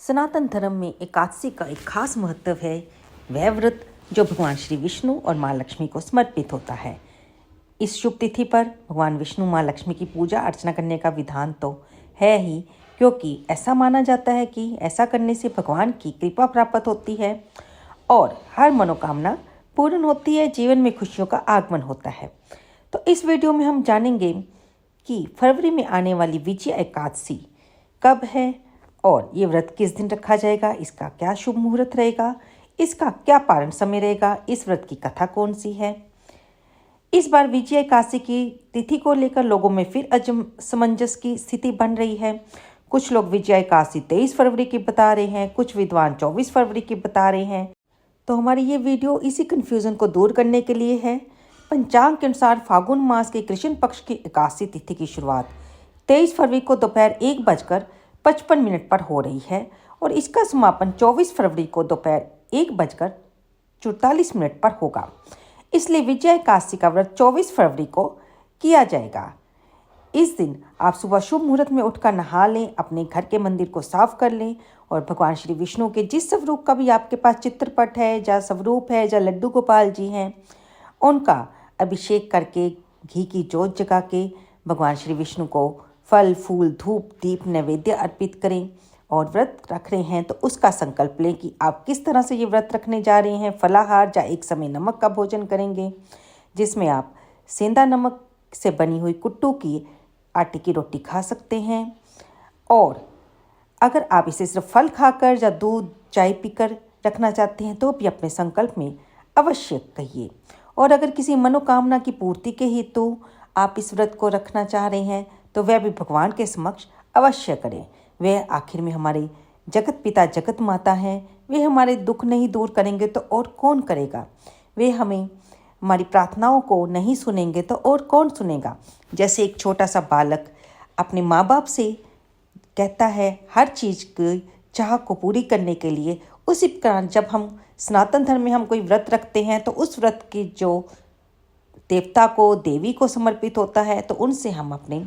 सनातन धर्म में एकादशी का एक खास महत्व है। वह व्रत जो भगवान श्री विष्णु और माँ लक्ष्मी को समर्पित होता है। इस शुभ तिथि पर भगवान विष्णु माँ लक्ष्मी की पूजा अर्चना करने का विधान तो है ही, क्योंकि ऐसा माना जाता है कि ऐसा करने से भगवान की कृपा प्राप्त होती है और हर मनोकामना पूर्ण होती है, जीवन में खुशियों का आगमन होता है। तो इस वीडियो में हम जानेंगे कि फरवरी में आने वाली विजया एकादशी कब है और ये व्रत किस दिन रखा जाएगा, इसका क्या शुभ मुहूर्त रहेगा, इसका क्या पारण समय रहेगा, इस व्रत की कथा कौन सी है। इस बार विजया एकादशी की तिथि को लेकर लोगों में फिर असमंजस की स्थिति बन रही है। कुछ लोग विजया एकादशी 23 फरवरी की बता रहे हैं, कुछ विद्वान 24 फरवरी की बता रहे हैं। तो हमारी ये वीडियो इसी कन्फ्यूज़न को दूर करने के लिए है। पंचांग के अनुसार फागुन मास के कृष्ण पक्ष की एकादशी तिथि की शुरुआत 23 फरवरी को दोपहर 1:55 पर हो रही है और इसका समापन 24 फरवरी को दोपहर 1:44 पर होगा। इसलिए विजया एकादशी का व्रत 24 फरवरी को किया जाएगा। इस दिन आप सुबह शुभ मुहूर्त में उठकर नहा लें, अपने घर के मंदिर को साफ कर लें और भगवान श्री विष्णु के जिस स्वरूप का भी आपके पास चित्रपट है, या स्वरूप है, या लड्डू गोपाल जी हैं, उनका अभिषेक करके घी की जोत जगा के भगवान श्री विष्णु को फल फूल धूप दीप नैवेद्य अर्पित करें। और व्रत रख रहे हैं तो उसका संकल्प लें कि आप किस तरह से ये व्रत रखने जा रहे हैं। फलाहार या एक समय नमक का भोजन करेंगे, जिसमें आप सेंधा नमक से बनी हुई कुट्टू की आटे की रोटी खा सकते हैं। और अगर आप इसे सिर्फ फल खाकर या दूध चाय पीकर रखना चाहते हैं तो भी अपने संकल्प में अवश्य कहिए। और अगर किसी मनोकामना की पूर्ति के हेतु आप इस व्रत को रखना चाह रहे हैं तो वह भी भगवान के समक्ष अवश्य करें। वह आखिर में हमारे जगत पिता जगत माता हैं। वे हमारे दुख नहीं दूर करेंगे तो और कौन करेगा। वे हमारी प्रार्थनाओं को नहीं सुनेंगे तो और कौन सुनेगा। जैसे एक छोटा सा बालक अपने माँ बाप से कहता है हर चीज़ की चाह को पूरी करने के लिए, उसी प्रकार जब हम सनातन धर्म में हम कोई व्रत रखते हैं तो उस व्रत की जो देवता को देवी को समर्पित होता है तो उनसे हम अपने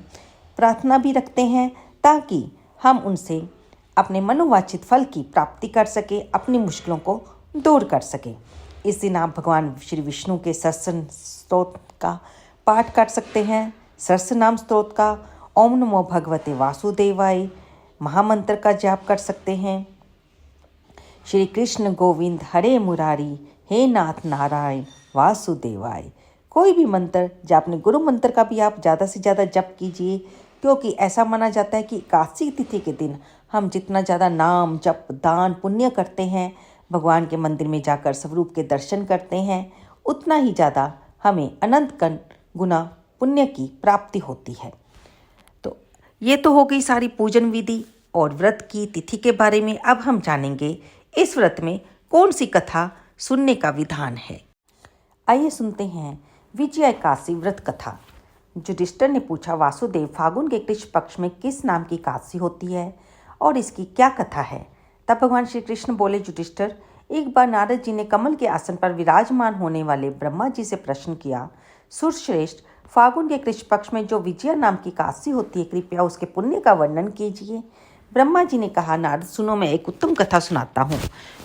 प्रार्थना भी रखते हैं ताकि हम उनसे अपने मनोवांछित फल की प्राप्ति कर सके, अपनी मुश्किलों को दूर कर सके। इस दिन आप भगवान श्री विष्णु के सहस्त्र स्तोत्र का पाठ कर सकते हैं। सहस्त्र नाम स्तोत्र का ओम नमो भगवते वासुदेवाय महामंत्र का जाप कर सकते हैं। श्री कृष्ण गोविंद हरे मुरारी हे नाथ नारायण वासुदेवाय। कोई भी मंत्र या अपने गुरु मंत्र का भी आप ज़्यादा से ज़्यादा जप कीजिए, क्योंकि ऐसा माना जाता है कि एकादशी तिथि के दिन हम जितना ज़्यादा नाम जप दान पुण्य करते हैं, भगवान के मंदिर में जाकर स्वरूप के दर्शन करते हैं, उतना ही ज़्यादा हमें अनंत गुना पुण्य की प्राप्ति होती है। तो ये तो हो गई सारी पूजन विधि और व्रत की तिथि के बारे में। अब हम जानेंगे इस व्रत में कौन सी कथा सुनने का विधान है। आइए सुनते हैं विजया एकादशी व्रत कथा। युधिष्ठिर ने पूछा, वासुदेव, फागुन के कृष्ण पक्ष में किस नाम की एकादशी होती है और इसकी क्या कथा है। तब भगवान श्री कृष्ण बोले, युधिष्ठिर, एक बार नारद जी ने कमल के आसन पर विराजमान होने वाले ब्रह्मा जी से प्रश्न किया, सुरश्रेष्ठ, फागुन के कृष्ण पक्ष में जो विजया नाम की एकादशी होती है, कृपया उसके पुण्य का वर्णन कीजिए। ब्रह्मा जी ने कहा, नारद सुनो, मैं एक उत्तम कथा सुनाता हूँ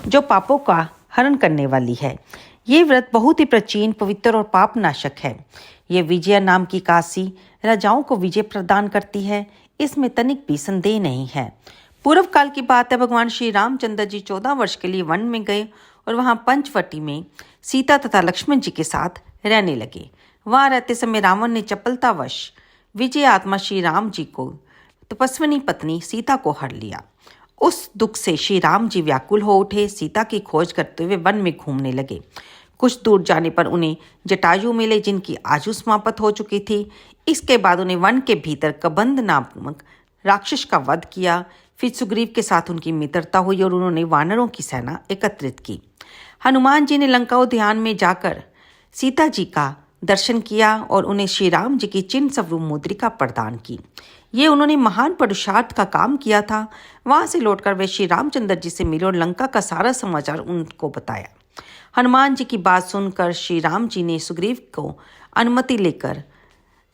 जो पापों का हरण करने वाली है। ये व्रत बहुत ही प्राचीन, पवित्र और पाप नाशक है। ये विजया नाम की एकादशी राजाओं को विजय प्रदान करती है, इसमें तनिक भी संदेह नहीं है। पूर्व काल की बात है, भगवान श्री रामचंद्र जी 14 वर्ष के लिए वन में गए और वहां पंचवटी में सीता तथा लक्ष्मण जी के साथ रहने लगे। वहां रहते समय रावण ने चपलतावश विजय आत्मा श्री राम जी को तपस्विनी पत्नी सीता को हर लिया। उस दुख से श्री राम जी व्याकुल हो उठे। सीता की खोज करते हुए वन में घूमने लगे। कुछ दूर जाने पर उन्हें जटायु मिले, जिनकी आयु समाप्त हो चुकी थी। इसके बाद उन्हें वन के भीतर कबंध नामक राक्षस का वध किया। फिर सुग्रीव के साथ उनकी मित्रता हुई और उन्होंने वानरों की सेना एकत्रित की। हनुमान जी ने लंका उद्यान में जाकर सीता जी का दर्शन किया और उन्हें श्री राम जी की चिन्ह स्वरूप मुद्रिका प्रदान की। ये उन्होंने महान पुरुषार्थ का काम किया था। वहां से लौटकर वे श्री रामचंद्र जी से मिले और लंका का सारा समाचार उनको बताया। हनुमान जी की बात सुनकर श्री राम जी ने सुग्रीव को अनुमति लेकर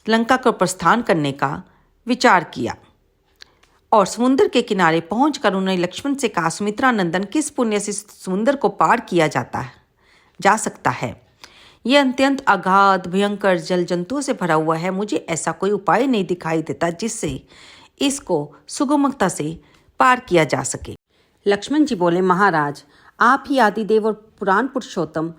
लंका को प्रस्थान करने का विचार किया और समुद्र के किनारे पहुंचकर उन्होंने लक्ष्मण से कहा, सुमित्रा नंदन, किस पुण्य से समुद्र को पार किया जा सकता है? यह अत्यंत अगाध भयंकर जल जंतुओं से भरा हुआ है। मुझे ऐसा कोई उपाय नहीं दिखाई देता जिससे इसको सुगमता से पार किया जा सके। लक्ष्मण जी बोले, महाराज, आप ही आदिदेव और पुराण पुरुषोत्तम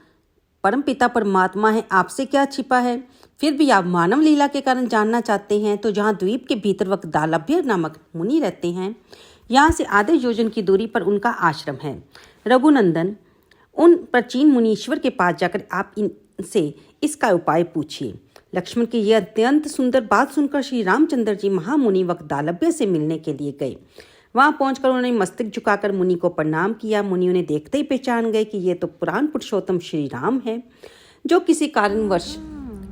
परमपिता परमात्मा है, आपसे क्या छिपा है? फिर भी आप मानव लीला के कारण जानना चाहते हैं तो जहाँ द्वीप के भीतर वक्दालभ्य नामक मुनि रहते हैं, यहाँ से आधे योजन की दूरी पर उनका आश्रम है। रघुनंदन, उन प्राचीन मुनीश्वर के पास जाकर आप इनसे इसका उपाय पूछिए। लक्ष्मण की यह अत्यंत सुंदर बात सुनकर श्री रामचंद्र जी महामुनि वक्दालभ्य से मिलने के लिए गए। वहां पहुंचकर उन्होंने मस्तक झुकाकर मुनि को प्रणाम किया। मुनि उन्हें देखते ही पहचान गए कि ये तो पुराण पुरुषोत्तम श्री राम है, जो किसी कारणवश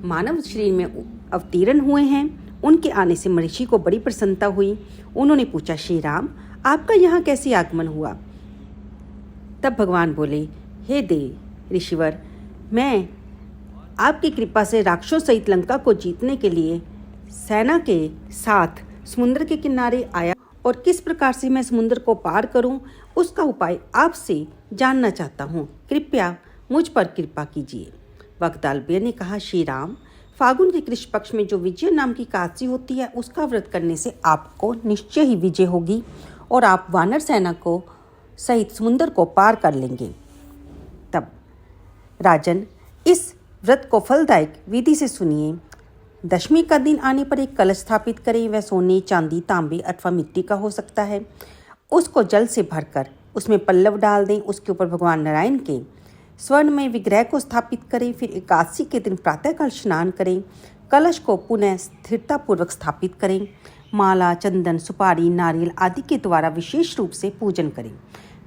मानव शरीर में अवतीर्ण हुए हैं। उनके आने से महर्षि को बड़ी प्रसन्नता हुई। उन्होंने पूछा, श्री राम, आपका यहाँ कैसे आगमन हुआ? तब भगवान बोले, हे देव ऋषिवर, मैं आपकी कृपा से राक्षसों सहित लंका को जीतने के लिए सेना के साथ समुद्र के किनारे आया और किस प्रकार से मैं समुद्र को पार करूं, उसका उपाय आपसे जानना चाहता हूं। कृपया मुझ पर कृपा कीजिए। वक्दालभ्य ने कहा, श्री राम, फागुन के कृष्ण पक्ष में जो विजय नाम की एकादशी होती है, उसका व्रत करने से आपको निश्चय ही विजय होगी और आप वानर सेना को सहित समुद्र को पार कर लेंगे। तब राजन, इस व्रत को फलदायक विधि से सुनिए। दशमी का दिन आने पर एक कलश स्थापित करें। वह सोने, चांदी, तांबे अथवा मिट्टी का हो सकता है। उसको जल से भरकर उसमें पल्लव डाल दें। उसके ऊपर भगवान नारायण के स्वर्ण में विग्रह को स्थापित करें। फिर एकादशी के दिन प्रातःकाल स्नान करें। कलश को पुनः स्थिरतापूर्वक स्थापित करें। माला, चंदन, सुपारी, नारियल आदि के द्वारा विशेष रूप से पूजन करें।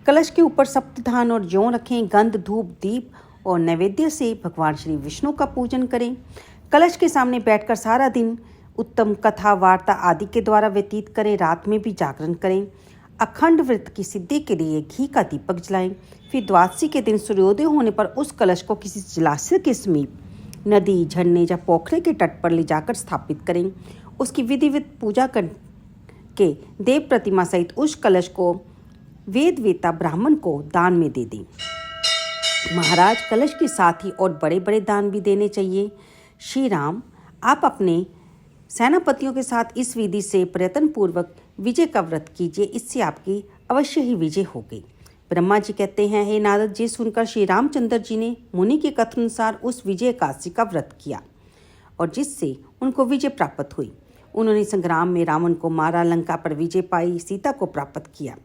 कलश के ऊपर सप्तधान और जौ रखें। गंध, धूप, दीप और नैवेद्य से भगवान श्री विष्णु का पूजन करें। कलश के सामने बैठकर सारा दिन उत्तम कथा, वार्ता आदि के द्वारा व्यतीत करें। रात में भी जागरण करें। अखंड व्रत की सिद्धि के लिए घी का दीपक जलाएं। फिर द्वादशी के दिन सूर्योदय होने पर उस कलश को किसी जलाशय के समीप, नदी, झरने या पोखरे के तट पर ले जाकर स्थापित करें। उसकी विधिवत पूजा करके देव प्रतिमा सहित उस कलश को वेद वेता ब्राह्मण को दान में दे दें। महाराज, कलश के साथ ही और बड़े बड़े दान भी देने चाहिए। श्री राम, आप अपने सेनापतियों के साथ इस विधि से प्रयत्नपूर्वक विजय का व्रत कीजिए। इससे आपकी अवश्य ही विजय होगी। ब्रह्मा जी कहते हैं, हे नारद जी, सुनकर श्री रामचंद्र जी ने मुनि के कथन अनुसार उस विजय एकादशी का व्रत किया और जिससे उनको विजय प्राप्त हुई। उन्होंने संग्राम में रावण को मारा, लंका पर विजय पाई, सीता को प्राप्त किया।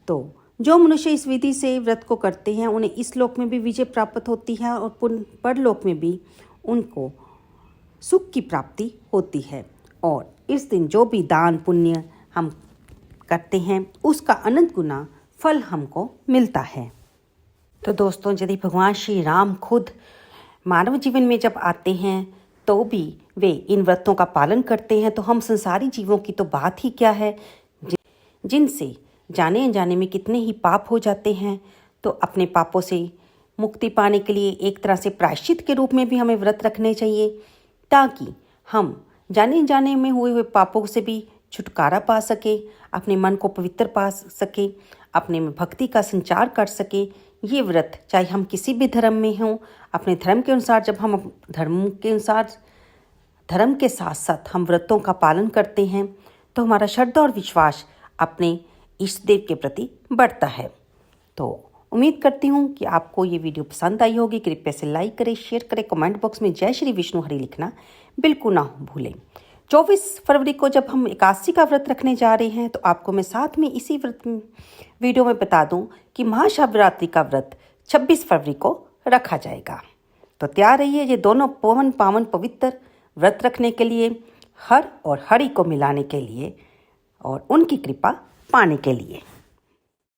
तो जो मनुष्य इस विधि से व्रत को करते हैं, उन्हें इस लोक में भी विजय प्राप्त होती है और परलोक में भी उनको सुख की प्राप्ति होती है। और इस दिन जो भी दान पुण्य हम करते हैं, उसका अनंत गुना फल हमको मिलता है। तो दोस्तों, यदि भगवान श्री राम खुद मानव जीवन में जब आते हैं तो भी वे इन व्रतों का पालन करते हैं, तो हम संसारी जीवों की तो बात ही क्या है, जिनसे जाने अनजाने में कितने ही पाप हो जाते हैं। तो अपने पापों से मुक्ति पाने के लिए एक तरह से प्रायश्चित के रूप में भी हमें व्रत रखने चाहिए, ताकि हम जाने अनजाने में हुए पापों से भी छुटकारा पा सके, अपने मन को पवित्र पा सके, अपने में भक्ति का संचार कर सके। ये व्रत चाहे हम किसी भी धर्म में हों, अपने धर्म के अनुसार, जब हम धर्म के अनुसार धर्म के साथ साथ हम व्रतों का पालन करते हैं, तो हमारा श्रद्धा और विश्वास अपने इष्ट देव के प्रति बढ़ता है। तो उम्मीद करती हूँ कि आपको ये वीडियो पसंद आई होगी। कृपया से लाइक करें, शेयर करें, कमेंट बॉक्स में जय श्री विष्णु हरि लिखना बिल्कुल ना भूलें। 24 फरवरी को जब हम एकादशी का व्रत रखने जा रहे हैं, तो आपको मैं साथ में इसी वीडियो में बता दूं कि महाशिवरात्रि का व्रत 26 फरवरी को रखा जाएगा। तो तैयार रहिए ये दोनों पवन पावन पवित्र व्रत रखने के लिए, हर और हरि को मिलाने के लिए और उनकी कृपा पाने के लिए।